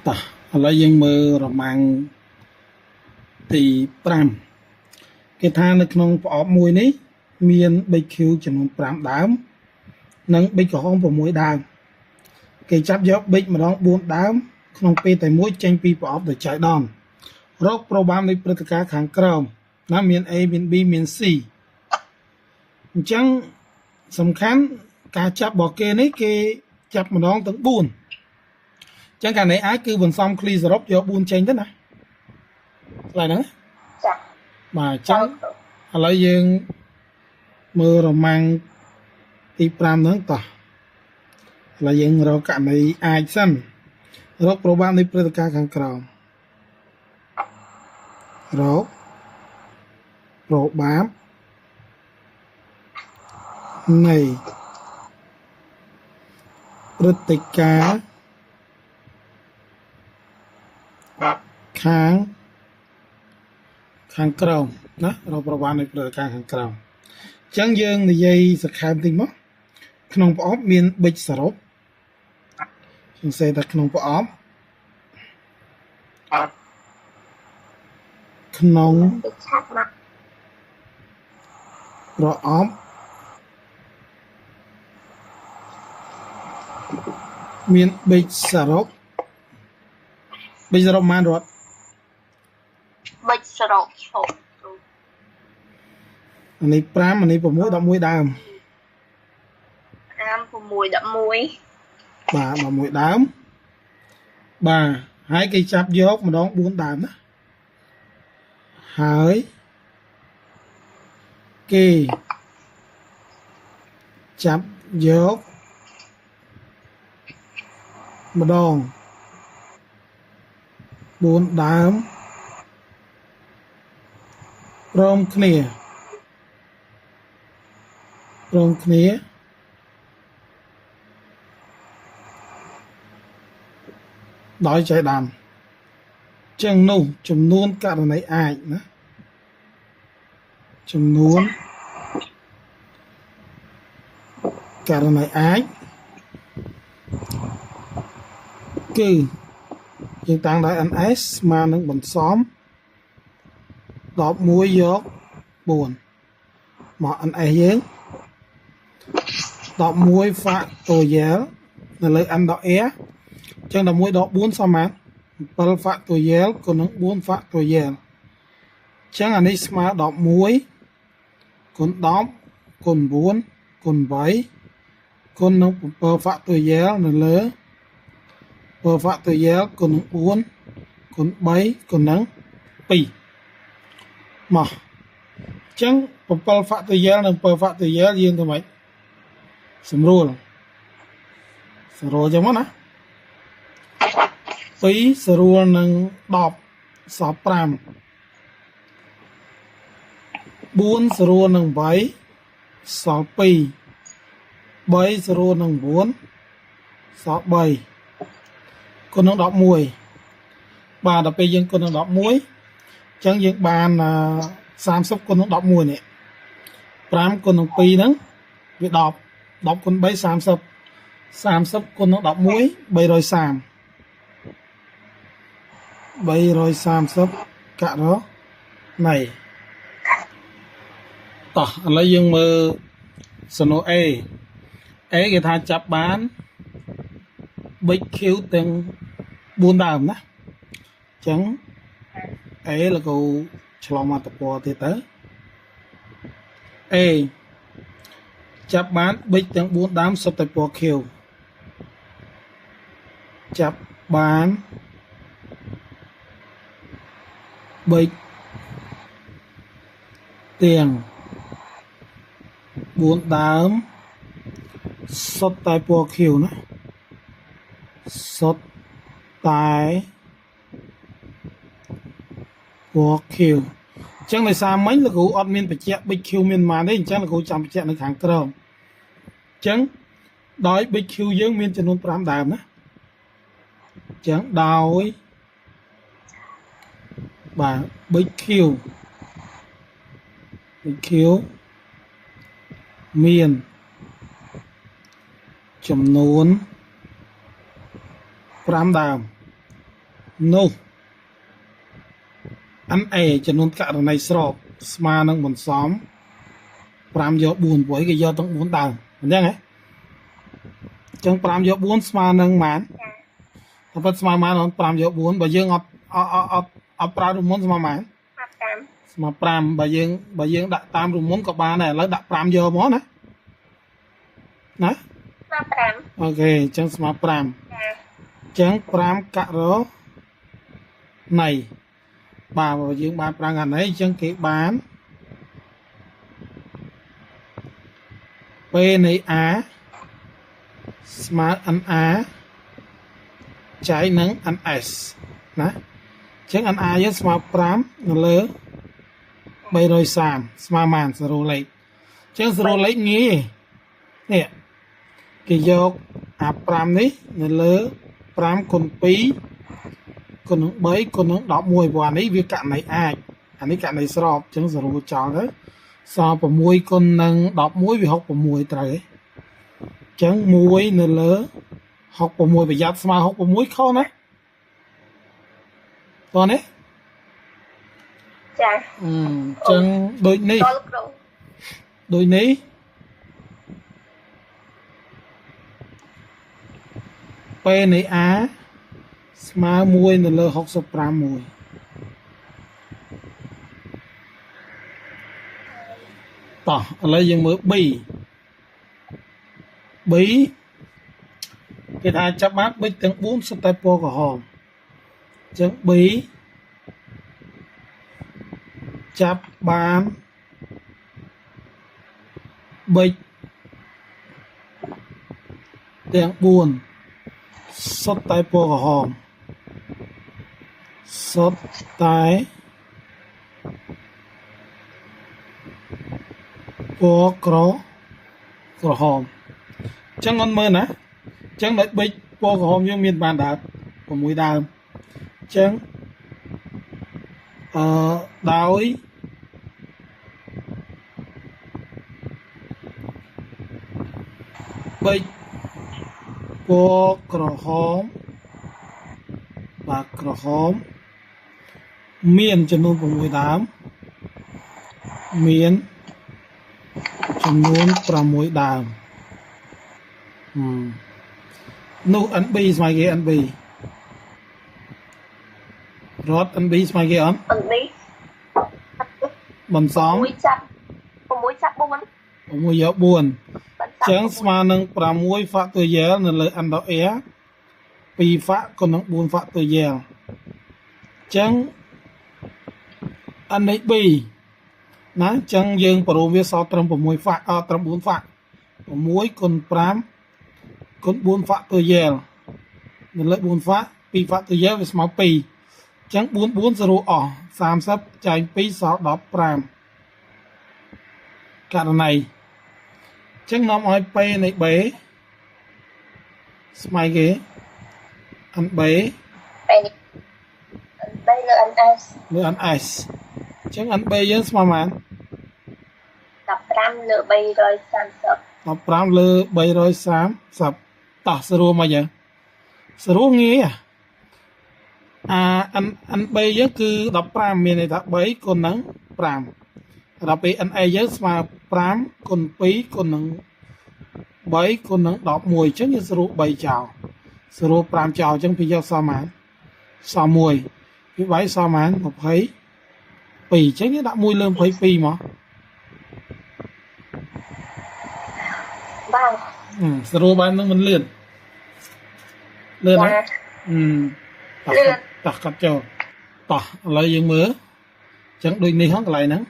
តោះឥឡូវយើងមើលរមាំងទី5គេថានៅក្នុងប្រអប់មួយនេះមានប៊ិច Q ចំនួន5ដើមនិងប៊ិចក្រហម6ដើមគេចាប់យកប៊ិចម្ដង4ដើមក្នុងពេលតែមួយចេញពីប្រអប់ដោយចៃដន្យរកប្រូក្រាមនៃព្រឹត្តិការណ៍ខាងក្រោមណាមាន A មាន B មាន C អញ្ចឹងសំខាន់ការចាប់របស់គេនេះគេចាប់ម្ដងទាំង4ចឹងកាលនេះអាចគឺបន្សំឃ្លីសរុបយក4ចេញទៅណាកន្លែងហ្នឹងចា៎បាទអញ្ចឹងឥឡូវយើងមើលរមាំងទី5ហ្នឹងតោះឥឡូវយើងរកករណីអាចសិនរកប្រូក្រាមនៃព្រឹត្តិការណ៍ខាងក្រោមរកប្រូក្រាមនៃព្រឹត្តិការណ៍ខាងក្រោមណារកប្រូក្រាមនៃព្រឹត្តិការណ៍ខាងក្រោមអញ្ចឹងយើងនិយាយសង្ខេបតិចមកក្នុងប្រអប់មានប៊ិចសរុបសង្កេតថាក្នុងប្រអប់ក្នុងប្រអប់មានប៊ិចសរុបប៉ុន្មានរត់ប៊ិចសរុបអានេះ5អានេះ6 11ដើម6 11បាទ11ដើមបាទហើយគេចាប់យកម្ដង4ដើមណាហើយគេចាប់យកម្ដង4ដើមព្រមគ្នាដោយចៃដន្យចឹងនោះចំនួនករណីអាចណាចំនួនករណីអាចគឺយើងតាំងដោយ NS ស្មើនឹងបន្សំ11យក4មក NS យើង11 factorial នៅលើ n ដល់ r អញ្ចឹង11ដល់4សម7 factorial គុណនឹង4 factorial អញ្ចឹងអានេះស្មើ11គុណ10គុណ9គុណ8គុណនឹង7 factorial នៅលើ7 factorial គុណនឹង4គុណ3គុណនឹង2មកអញ្ចឹង7 factorial និង7 factorial យើងធ្វើម៉េចសម្រួលចឹងមកណា2ស្រួលនឹង10សល់5 4ស្រួលនឹង8សល់2 3ស្រួលនឹង9សល់3គុណនឹង11បាទដល់ពេលយើងគុណនឹង11អញ្ចឹងយើងបាន30គុណនឹង11នេះ5គុណនឹង2ហ្នឹងវា10គុណ3 30គុណនឹង11 330ករណីតោះឥឡូវយើងមើលសំណួរ A គេថាចាប់បានប៊ិច Q ទាំង4ដើមណាអញ្ចឹង A លោកគ្រូឆ្លងមកតពណ៌ទៀតទៅ A ចាប់បានប៊ិចទាំង4ដើមសុទ្ធតែពណ៌ខៀវចាប់បានប៊ិចទាំង4ដើមសុទ្ធតែពណ៌ខៀវណាសុទ្ធតែពណ៌ខៀវអញ្ចឹងដោយសារមិញលោកគ្រូអត់មានបញ្ជាក់ប៊ិច Q មានប៉ុន្មានទេអញ្ចឹងលោកគ្រូចាំបញ្ជាក់នៅខាងក្រោមអញ្ចឹងដោយប៊ិច Q យើងមានចំនួន5ដើមណាអញ្ចឹងដោយបាទប៊ិច Q មានចំនួន5ដើម នោះអានអេចំនួនករណីស្របស្មើនឹងបន្សំ5យក4ព្រោះគេយកទាំង4ដើមអញ្ចឹងហ៎អញ្ចឹង5យក4ស្មើនឹងប៉ុន្មានតែពិតស្មើប៉ុន្មាន5យក4បើយើងអត់ប្រើរូបមន្តស្មើប៉ុន្មានស្មើ5បើយើងដាក់តាមរូបមន្តក៏បានដែរឥឡូវដាក់5យកមកណាស្មើ5អូខេអញ្ចឹងស្មើ5អញ្ចឹង5ករណីបាទបើយើងបាន5ករណីអញ្ចឹងគេបានពេលនៃ a ស្មើ na ចែកនឹង ns ណាអញ្ចឹង na យើងស្មើ5នៅលើ330ស្មើប៉ុន្មាន0លេខអញ្ចឹង0លេខងាយនេះគេយកអា5នេះនៅលើ5គុណ2គុណនឹង3គុណនឹង11ព្រោះអានេះវាករណីអាចអានេះករណីស្របអញ្ចឹង0ចោលទៅសល់6គុណនឹង11វា66ត្រូវទេអញ្ចឹង1នៅលើ66ប្រយ័ត្នស្មើ66ខុសណាតោះនេះចាអញ្ចឹងដូចនេះដូចនេះពេលនៃ a ស្មើ1នៅលើ65មួយតោះឥឡូវយើងមើល b គេថាចាប់បានប៊ិចទាំង4សុទ្ធតែពណ៌ក្រហមអញ្ចឹង b ចាប់បានប៊ិចទាំង4សុទ្ធតែពណ៌ក្រហមសុទ្ធតែពណ៌ក្រហមអញ្ចឹងអត់មើលណាអញ្ចឹងដោយប៊ិចពណ៌ក្រហមយើងមានបានដើម6ដើមអញ្ចឹងដោយប៊ិចពណ៌ក្រហមបាទក្រហមមានចំនួន6ដើមមានចំនួន6ដើមនោះ NB ស្មើគេ NB រត់ NB ស្មើគេអត់ NB បន្សំ6ចាប់4 6យក4អញ្ចឹងស្មើនឹង6 factorial នៅលើ n ដល់ a 2 fact គុណនឹង4 factorial អញ្ចឹង n នៃ b ណាអញ្ចឹងយើងប្រូមវាសល់ត្រឹម6 fact ត្រឹម4 fact 6គុណ5គុណ4 factorial នៅលើ4 fact 2 factorial វាស្មើ2អញ្ចឹង4 0អស់30ចែក2សល់15ករណីអញ្ចឹងនាំឲ្យ p នៃ b ស្មើគេ nb លើ ns លើ ns អញ្ចឹង nb យើងស្មើប៉ុន្មាន15លើ330 15លើ330តោះស្រួលមកយើងស្រួលងាយnb យើងគឺ15មានន័យថា3គុណនឹង5ដល់ពេល na យើងស្មើ5គុណ2គុណនឹង3គុណនឹង11អញ្ចឹងយើងស្រួល3ចោលស្រួល5ចោលអញ្ចឹងពីយកសល់ប៉ុន្មានសល់1ពី3សល់ប៉ុន្មាន22អញ្ចឹងយើងដាក់1លើ22មកបាទស្រួលបាននឹងមិនលឿនណាតោះកាត់ចូលតោះឥឡូវយើងមើលអញ្ចឹងដូចនេះហ៎កន្លែងហ្នឹង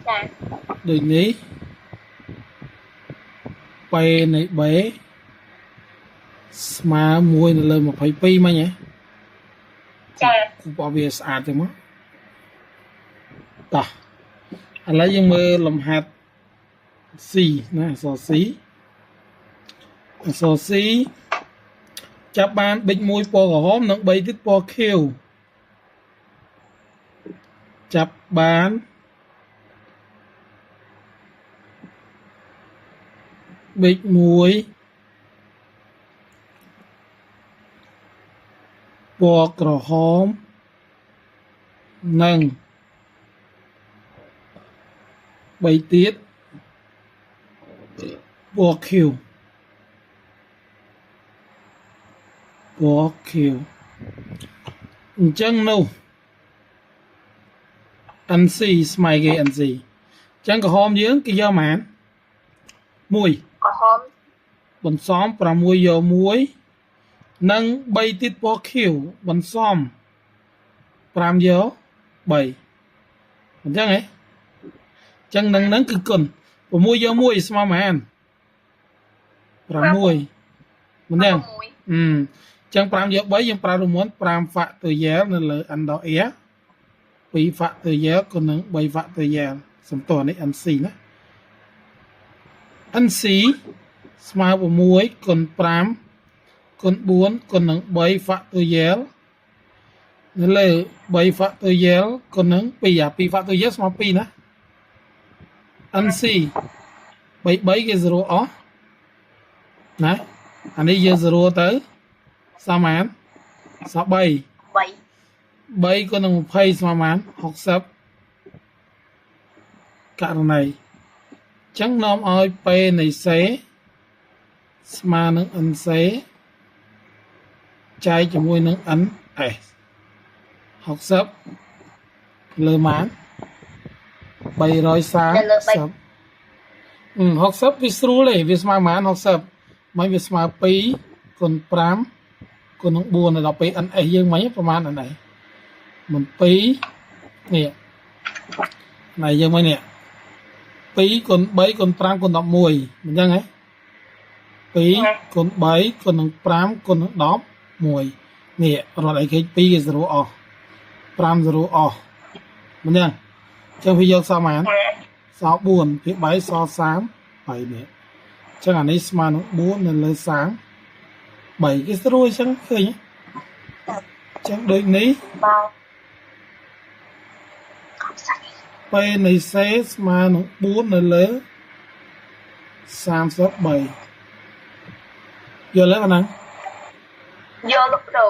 ចាដូចនេះពេលនៃ b ស្មើ1នៅលើ22មិញហ៎ចាគូបវាស្អាតចឹងមកតោះឥឡូវយើងមើលលំហាត់ C ណាអក្សរ C អក្សរ C ចាប់បានប៊ិច1ពណ៌ក្រហមនិង3ទៀតពណ៌ខៀវចាប់បានប៊ិច1 ពណ៌ក្រហមនិង3ទៀតពណ៌ខៀវអញ្ចឹងនោះ NC ស្មើគេ NC អញ្ចឹងក្រហមយើងគេយកប៉ុន្មាន1 ក្រហម បន្សំ6យក1និង3ទៀតពណ៌ខៀវបន្សំ5យក3អញ្ចឹងហ៎អញ្ចឹងនឹងគឺគុណ6យក1ស្មើប៉ុន្មាន6មិនដឹង អញ្ចឹង5យក3យើងប្រើរង្វាន់5 factorial នៅលើ n ដល់ a 2 factorial ក៏នឹង3 factorial សំទោសនេះ nc ណា nc ស្មើ6គុណ5គុណ4គុណនឹង3 factorial នៅលើ3 factorial គុណនឹង2 2 factorial ស្មើ2ណា nc 3 គេ0អស់ណាអានេះយើង0ទៅស្មើប៉ុន្មានសល់3 3គុណនឹង20ស្មើប៉ុន្មាន60ករណីអញ្ចឹងនាំឲ្យ p នៃ c ស្មើនឹង nc ចែកជាមួយនឹង ns 60លើប៉ុន្មាន330 60វាស្រួលទេវាស្មើប៉ុន្មាន60មិនវាស្មើ2គុណ5គុណនឹង4ដល់ពេល ns យើងមិញប្រហែលអានេះមិន2នេះណៃយើងមិញនេះ2គុណ3គុណ5គុណ11មិនអញ្ចឹងហ៎2គុណ3គុណនឹង5គុណនឹង11នេះរត់អីគេ2គេ0អស់5 0អស់មិនអញ្ចឹងចឹងវាយកសល់ប៉ុន្មានសល់4ភាគ3សល់30នេះចឹងអានេះស្មើនឹង4នៅលើ30គេស្រួលចឹងឃើញចឹងដូចនេះពេលនៃ c ស្មើនឹង4នៅលើ33យល់ទេបងណាយកលោកគ្រូ